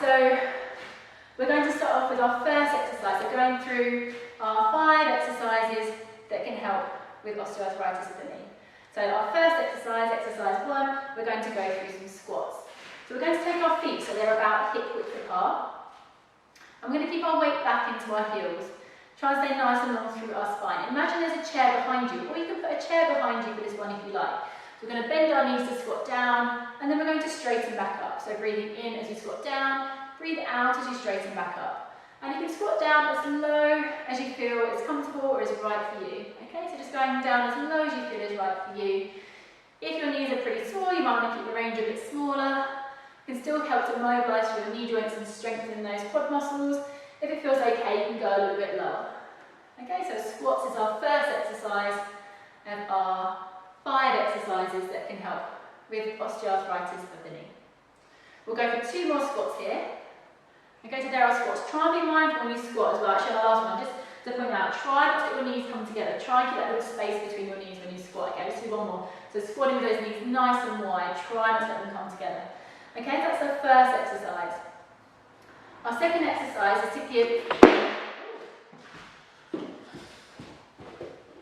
so we're going to start off with our first exercise. So going through our 5 exercises that can help with osteoarthritis of the knee. So our first exercise, exercise 1, we're going to go through some squats. So we're going to take our feet so they're about hip width apart. And we're going to keep our weight back into our heels. Try and stay nice and long through our spine. Imagine there's a chair behind you, or you can put a chair behind you for this one if you like. So we're going to bend our knees to squat down, and then we're going to straighten back up. So breathing in as you squat down, breathe out as you straighten back up. And you can squat down as low as you feel is comfortable or is right for you. Okay, so just going down as low as you feel is right for you. If your knees are pretty sore, you might want to keep the range a bit smaller. It can still help to mobilise your knee joints and strengthen those quad muscles. If it feels okay, you can go a little bit lower. Okay, so squats is our first exercise of our 5 exercises that can help with osteoarthritis of the knee. We'll go for 2 more squats here. Okay, so there are squats. Try and be mindful when you squat as well. Actually, the last one, just to point out, try not to let your knees come together. Try and keep that little space between your knees when you squat. Okay, let's do one more. So squatting with those knees nice and wide. Try not to let them come together. Okay, that's the first exercise. Our second exercise is to give...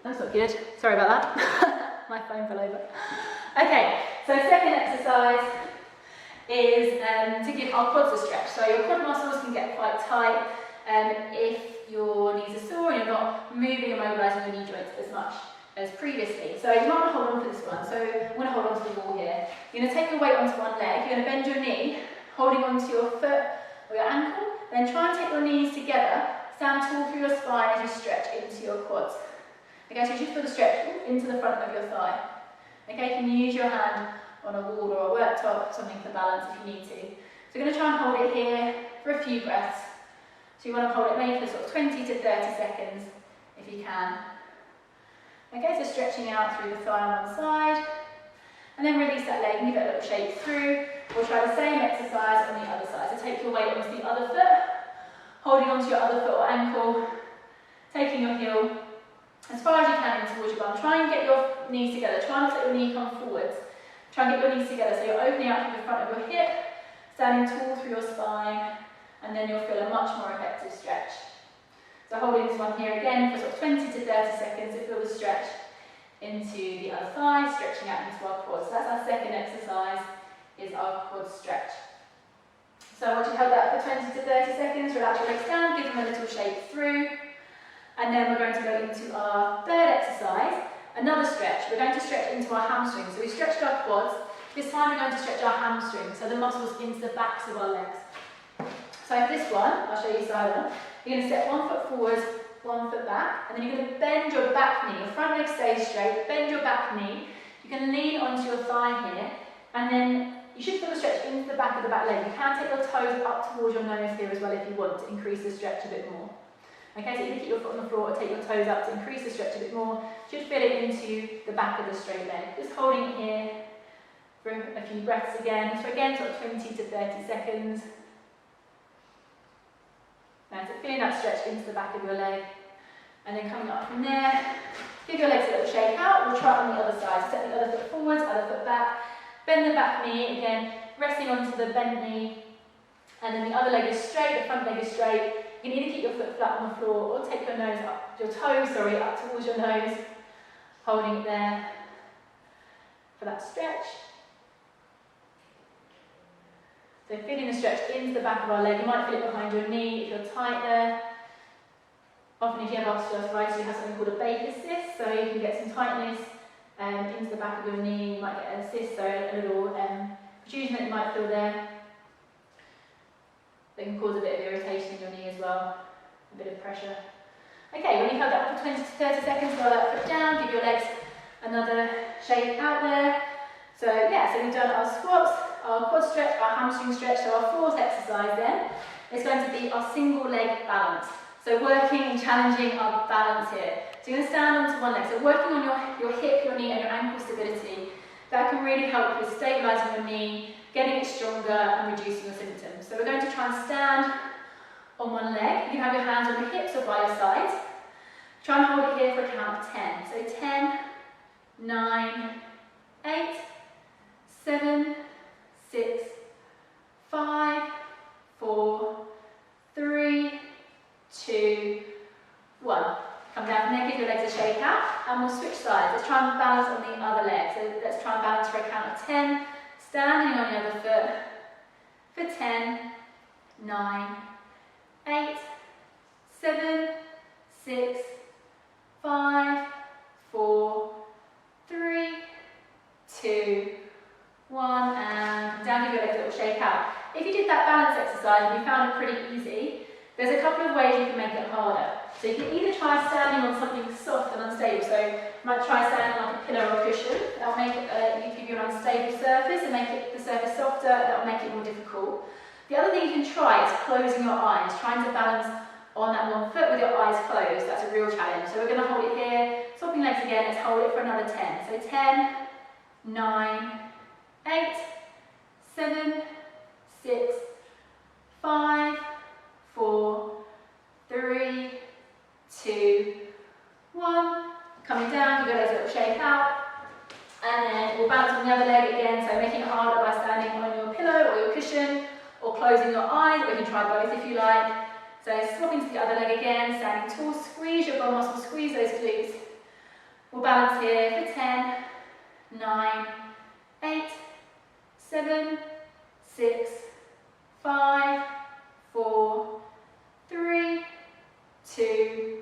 That's not good. Sorry about that. My phone fell over. Okay, so second exercise is to give our quads a stretch. So your quad muscles can get quite tight if your knees are sore and you're not moving and mobilising your knee joints as much as previously. So you might want to hold on for this one. So I'm going to hold on to the wall here. You're going to take your weight onto one leg. You're going to bend your knee, holding onto your foot or your ankle. Then try and take your knees together. Stand tall through your spine as you stretch into your quads. Okay, so you should feel the stretch into the front of your thigh. Okay, you can use your hand on a wall or a worktop, something for balance if you need to. So you're going to try and hold it here for a few breaths. So you want to hold it maybe for sort of 20 to 30 seconds if you can. Okay, so stretching out through the thigh on one side, and then release that leg and give it a little shake through. We'll try the same exercise on the other side. So take your weight onto the other foot, holding onto your other foot or ankle, taking your heel as far as you can in towards your bum. Try and get your knees together. Try not to let your knee come forwards. Try and get your knees together so you're opening out through the front of your hip, standing tall through your spine, and then you'll feel a much more effective stretch. So holding this one here again for sort of 20 to 30 seconds to feel the stretch into the other thigh, stretching out into our quads. So that's our second exercise, is our quad stretch. So once you've held that for 20 to 30 seconds, relax your legs down, give them a little shake through. And then we're going to go into our third exercise, another stretch. We're going to stretch into our hamstrings. So we stretched our quads. This time we're going to stretch our hamstrings, so the muscles into the backs of our legs. So for this one, I'll show you side on. You're going to step 1 foot forward, 1 foot back, and then you're going to bend your back knee. Your front leg stays straight, bend your back knee. You can lean onto your thigh here, and then you should feel the stretch into the back of the back leg. You can take your toes up towards your nose here as well if you want to increase the stretch a bit more. Okay, so you can keep your foot on the floor or take your toes up to increase the stretch a bit more. Should fit it into the back of the straight leg. Just holding it here for a few breaths again. So again, sort of 20 to 30 seconds. Now, so feeling that stretch into the back of your leg. And then coming up from there, give your legs a little shake out. We'll try it on the other side. So step the other foot forwards, other foot back. Bend the back knee, again, resting onto the bent knee. And then the other leg is straight, the front leg is straight. You can either keep your foot flat on the floor or take your toes up towards your nose, holding it there for that stretch. So feeling the stretch into the back of our leg. You might feel it behind your knee if you're tight there. Often if you have osteoarthritis, you have something called a Baker's cyst, so you can get some tightness into the back of your knee. You might get a cyst, so a little protrusion that you might feel there. That can cause a bit of irritation in your knee as well, a bit of pressure. Okay, when you've held that for 20 to 30 seconds, roll that foot down, give your legs another shake out there. So yeah, so we've done our squats, our quad stretch, our hamstring stretch. So our fourth exercise then is going to be our single leg balance. So working and challenging our balance here. So you're going to stand onto one leg. So working on your hip, your knee and your ankle stability. That can really help with stabilising your knee, getting it stronger and reducing your symptoms. So we're going to try and stand on one leg. You can have your hands on your hips or by your sides. Try and hold it here for a count of 10. So 10, 9, 8, 7, 6, 5, 4, and we'll switch sides. Let's try and balance on the other leg. So let's try and balance for a count of 10, standing on the other foot for 10, 9, 8, 7, 6, 5, 4, 3, 2, 1, and down, give your legs a little shake out. If you did that balance exercise and you found it pretty easy, there's a couple of ways you can make it harder. So you can either try standing on something soft and unstable. So you might try standing on like a pillow or a cushion. That'll make it, give you an unstable surface and make the surface softer. That'll make it more difficult. The other thing you can try is closing your eyes, trying to balance on that one foot with your eyes closed. That's a real challenge. So we're going to hold it here, swapping legs again. Let's hold it for another 10. So 10, 9, 8, 7, 6, 5, 4, 3, 2, 1. Coming down, give your legs a little shake out. And then we'll balance on the other leg again, so making it harder by standing on your pillow or your cushion, or closing your eyes, or you can try both if you like. So swapping to the other leg again, standing tall, squeeze your bum muscles, squeeze those glutes. We'll balance here for 10, 9, 8, 7, 6, 5, 4, 3, 2,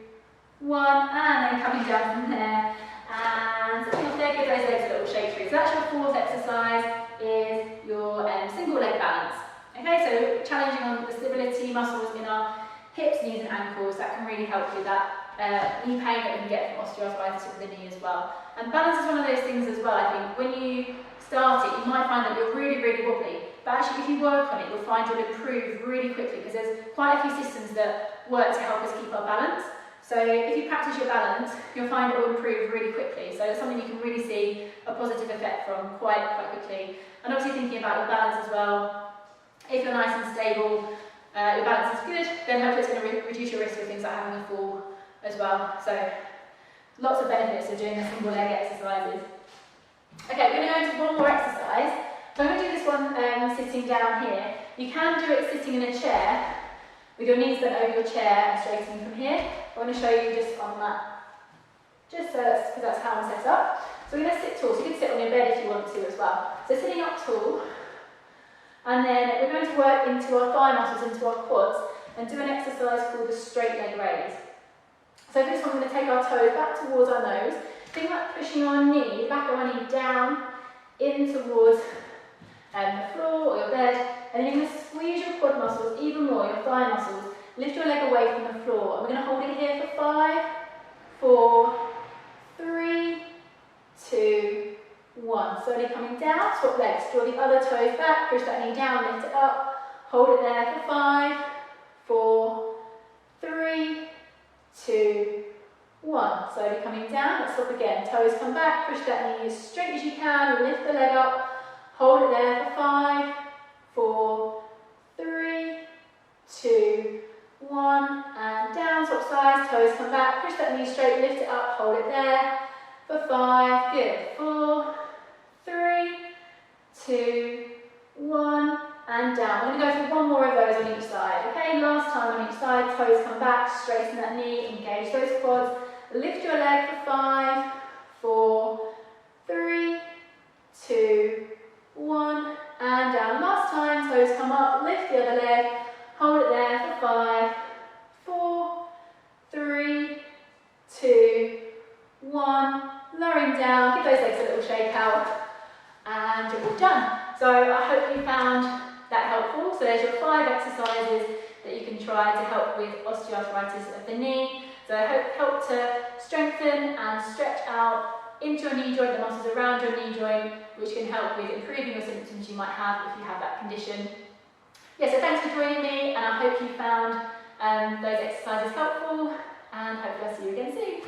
1, and then coming down from there. And if there, give those legs a little shake through. So that's your fourth exercise, is your single leg balance. Okay, so challenging on the stability muscles in our hips, knees and ankles. That can really help with that knee pain that we can get from osteoarthritis of the knee as well. And balance is one of those things as well. I think when you start it, you might find that you're really, really wobbly. But actually, if you work on it, you'll find you'll improve really quickly, because there's quite a few systems that work to help us keep our balance. So if you practice your balance, you'll find it will improve really quickly. So it's something you can really see a positive effect from quite quickly. And obviously thinking about your balance as well. If you're nice and stable, your balance is good, then hopefully it's going to reduce your risk of things like having a fall as well. So lots of benefits of doing the single leg exercises. Okay, we're going to go into one more exercise. So I'm going to do this one sitting down here. You can do it sitting in a chair, with your knees bent over your chair and straightening from here. I want to show you just on that, just so because that's how I'm set up. So we're going to sit tall, so you can sit on your bed if you want to as well. So sitting up tall, and then we're going to work into our thigh muscles, into our quads, and do an exercise called the straight leg raise. So for this one, we're going to take our toes back towards our nose. Think about pushing our knee, back of our knee down, in towards the floor or your bed, and then you're going to squeeze your quad muscles even more, your thigh muscles. Lift your leg away from the floor, and we're going to hold it here for 5, 4, 3, 2, 1. Slowly coming down, swap legs, draw the other toes back, push that knee down, lift it up, hold it there for 5, 4, 3, 2, 1. Slowly coming down, let's swap again, toes come back, push that knee as straight as you can, lift the leg up, hold it there for 5, 4, 3, 2, 1, and down, swap sides, toes come back, push that knee straight, lift it up, hold it there for 5, good, 4, 3, 2, 1, and down. We're going to go through one more of those on each side, okay? Last time on each side, toes come back, straighten that knee, engage those quads, lift your leg for 5, 4, 3, 2, 1, and down. Last time, toes come up, lift the other leg, hold it there for 5, 4, 3, 2, 1, lowering down, give those legs a little shake out, and you're all done. So I hope you found that helpful. So there's your 5 exercises that you can try to help with osteoarthritis of the knee. So I hope help to strengthen and stretch out into your knee joint, the muscles around your knee joint, which can help with improving your symptoms you might have if you have that condition. Yeah, so thanks for joining me, and I hope you found those exercises helpful, and hopefully I'll see you again soon.